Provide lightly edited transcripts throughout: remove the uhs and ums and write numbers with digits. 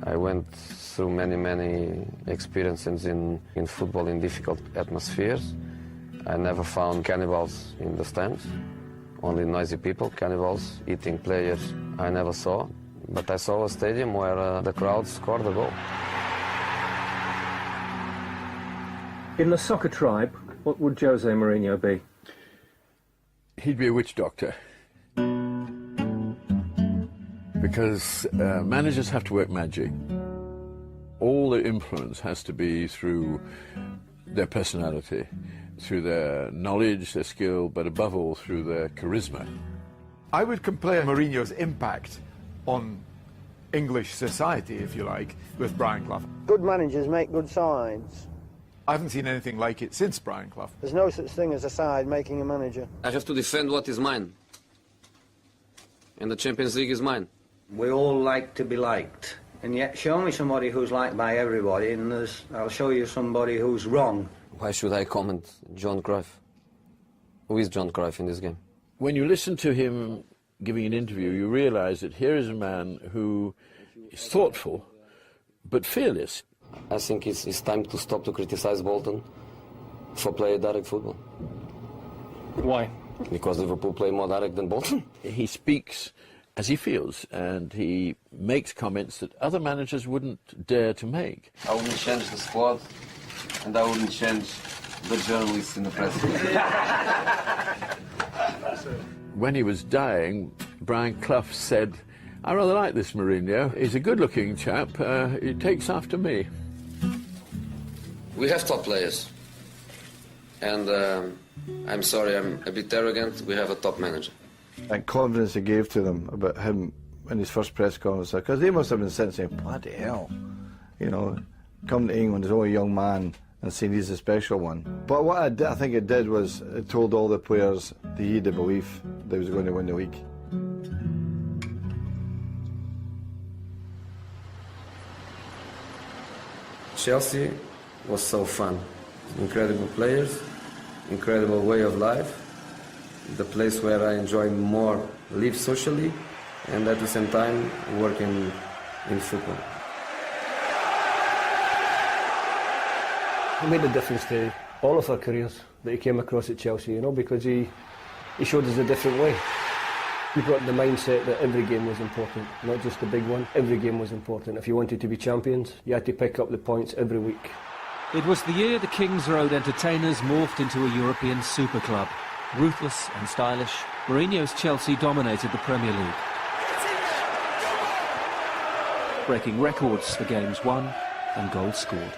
I went through many experiences in football in difficult atmospheres. I never found cannibals in the stands, only noisy people. Cannibals eating players I never saw, but I saw a stadium where the crowd scored a goal. In the soccer tribe, what would Jose Mourinho be? He'd be a witch doctor. Because managers have to work magic. All their influence has to be through their personality, through their knowledge, their skill, but above all through their charisma. I would compare Mourinho's impact on English society, if you like, with Brian Clough. Good managers make good sides. I haven't seen anything like it since Brian Clough. There's no such thing as a side making a manager. I have to defend what is mine, and the Champions League is mine. We all like to be liked, and yet show me somebody who's liked by everybody, and I'll show you somebody who's wrong. Why should I comment John Cruyff? Who is John Cruyff in this game? When you listen to him giving an interview, you realize that here is a man who is thoughtful, but fearless. I think it's time to stop to criticize Bolton for playing direct football. Why? Because Liverpool play more direct than Bolton. He speaks as he feels, and he makes comments that other managers wouldn't dare to make. I wouldn't change the squad, and I wouldn't change the journalists in the press. When he was dying, Brian Clough said, "I rather like this Mourinho. He's a good-looking chap. He takes after me." We have top players, and I'm sorry, I'm a bit arrogant. We have a top manager. And confidence he gave to them about him in his first press conference, because they must have been sitting saying, bloody hell, you know, come to England as only a young man and saying he's a special one. But what I think it did was it told all the players that he had the belief they was going to win the league. Chelsea was so fun. Incredible players, incredible way of life, the place where I enjoy more, live socially, and at the same time working in football. It made a difference to all of our careers that he came across at Chelsea, you know, because he showed us a different way. He brought the mindset that every game was important, not just the big one. Every game was important. If you wanted to be champions, you had to pick up the points every week. It was the year the Kings Road Entertainers morphed into a European super club. Ruthless and stylish, Mourinho's Chelsea dominated the Premier League, breaking records for games won and goals scored.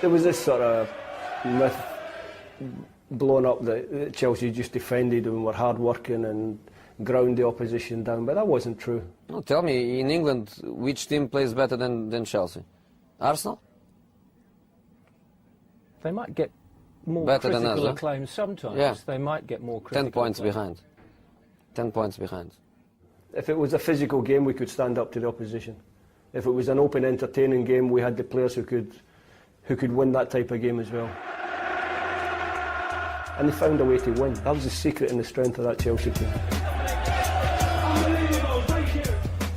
There was this sort of myth blown up that Chelsea just defended and were hard-working and ground the opposition down, but that wasn't true. No, tell me, in England, which team plays better than Chelsea? Arsenal? They might get more Better than critical us, acclaim sometimes. Yeah. They might get more critical 10 points acclaim. behind. 10 points behind. If it was a physical game, we could stand up to the opposition. If it was an open, entertaining game, we had the players who could win that type of game as well. And they found a way to win. That was the secret and the strength of that Chelsea team.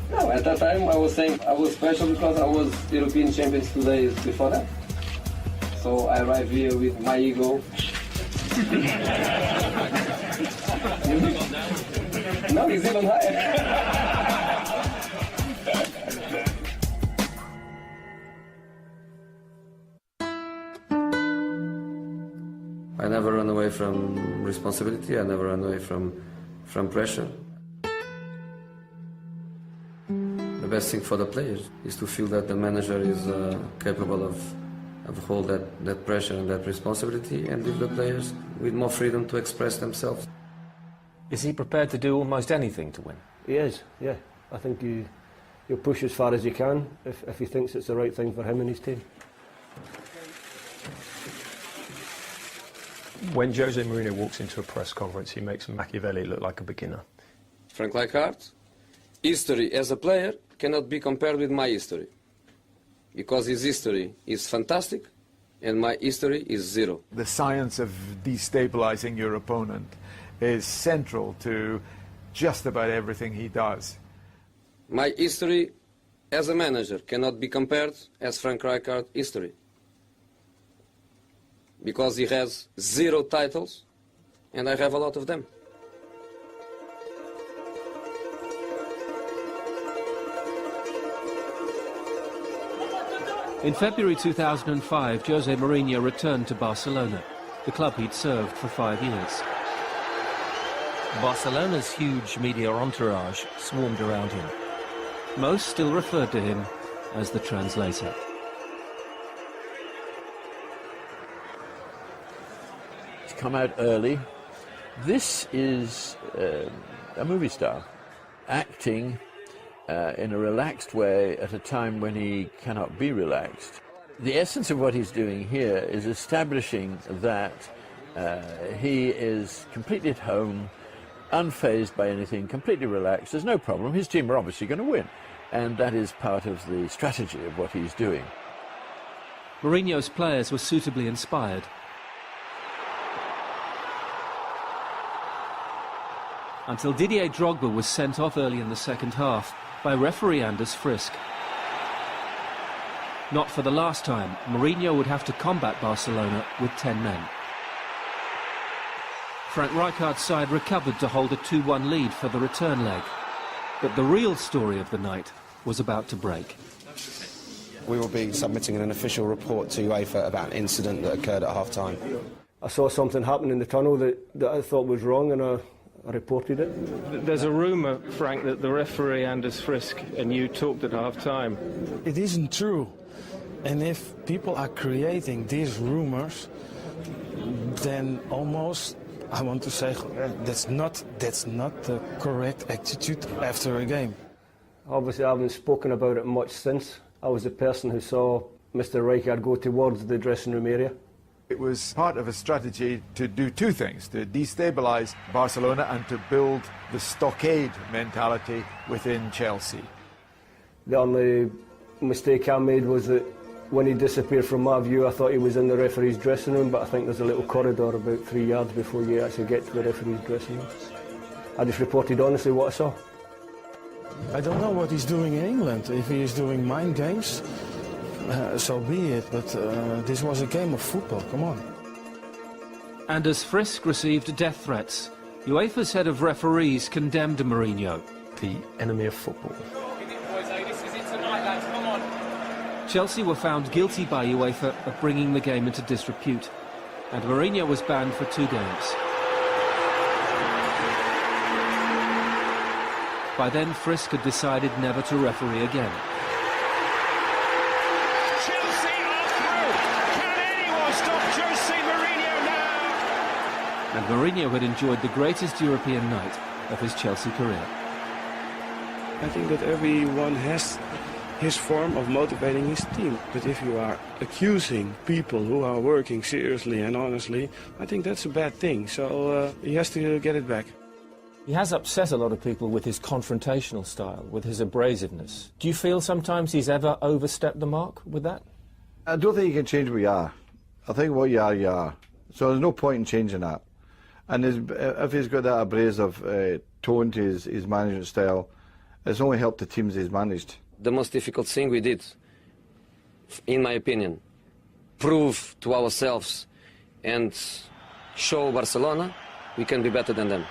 No, at that time I was saying I was special because I was European champions 2 days before that. So I arrived here with my ego. No, he's even higher. I never run away from responsibility. I never run away from pressure. The best thing for the players is to feel that the manager is capable of hold that pressure and that responsibility, and leave the players with more freedom to express themselves. Is he prepared to do almost anything to win? He is, yeah. I think he'll push as far as he can if he thinks it's the right thing for him and his team. When Jose Mourinho walks into a press conference, he makes Machiavelli look like a beginner. Frank Rijkaard, history as a player cannot be compared with my history, because his history is fantastic and my history is zero. The science of destabilizing your opponent is central to just about everything he does. My history as a manager cannot be compared as Frank Rijkaard's history. Because he has 0 titles, and I have a lot of them. In February 2005, Jose Mourinho returned to Barcelona, the club he'd served for 5 years. Barcelona's huge media entourage swarmed around him. Most still referred to him as the translator. He's come out early. This is a movie star acting in a relaxed way at a time when he cannot be relaxed. The essence of what he's doing here is establishing that he is completely at home, unfazed by anything, completely relaxed. There's no problem. His team are obviously going to win. And that is part of the strategy of what he's doing. Mourinho's players were suitably inspired. Until Didier Drogba was sent off early in the second half by referee Anders Frisk. Not for the last time, Mourinho would have to combat Barcelona with 10 men. Frank Rijkaard's side recovered to hold a 2-1 lead for the return leg. But the real story of the night was about to break. We will be submitting an official report to UEFA about an incident that occurred at half-time. I saw something happen in the tunnel that I thought was wrong, and I reported it. There's a rumour, Frank, that the referee Anders Frisk and you talked at half-time. It isn't true. And if people are creating these rumours, then almost, I want to say, that's not the correct attitude after a game. Obviously, I haven't spoken about it much since. I was the person who saw Mr. Rijkaard go towards the dressing room area. It was part of a strategy to do 2 things, to destabilise Barcelona and to build the stockade mentality within Chelsea. The only mistake I made was that when he disappeared from my view, I thought he was in the referee's dressing room, but I think there's a little corridor about 3 yards before you actually get to the referee's dressing room. I just reported honestly what I saw. I don't know what he's doing in England. If he is doing mind games, so be it, but this was a game of football, come on. Anders Frisk received death threats. UEFA's head of referees condemned Mourinho. The enemy of football. Chelsea were found guilty by UEFA of bringing the game into disrepute, and Mourinho was banned for 2 games. By then, Frisk had decided never to referee again. Chelsea are through! Can anyone stop Jose Mourinho now? And Mourinho had enjoyed the greatest European night of his Chelsea career. I think that everyone has his form of motivating his team. But if you are accusing people who are working seriously and honestly, I think that's a bad thing. So he has to get it back. He has upset a lot of people with his confrontational style, with his abrasiveness. Do you feel sometimes he's ever overstepped the mark with that? I don't think you can change what you are. I think what you are, you are. So there's no point in changing that. And if he's got that abrasive tone to his management style, it's only helped the teams he's managed. The most difficult thing we did, in my opinion, prove to ourselves and show Barcelona we can be better than them.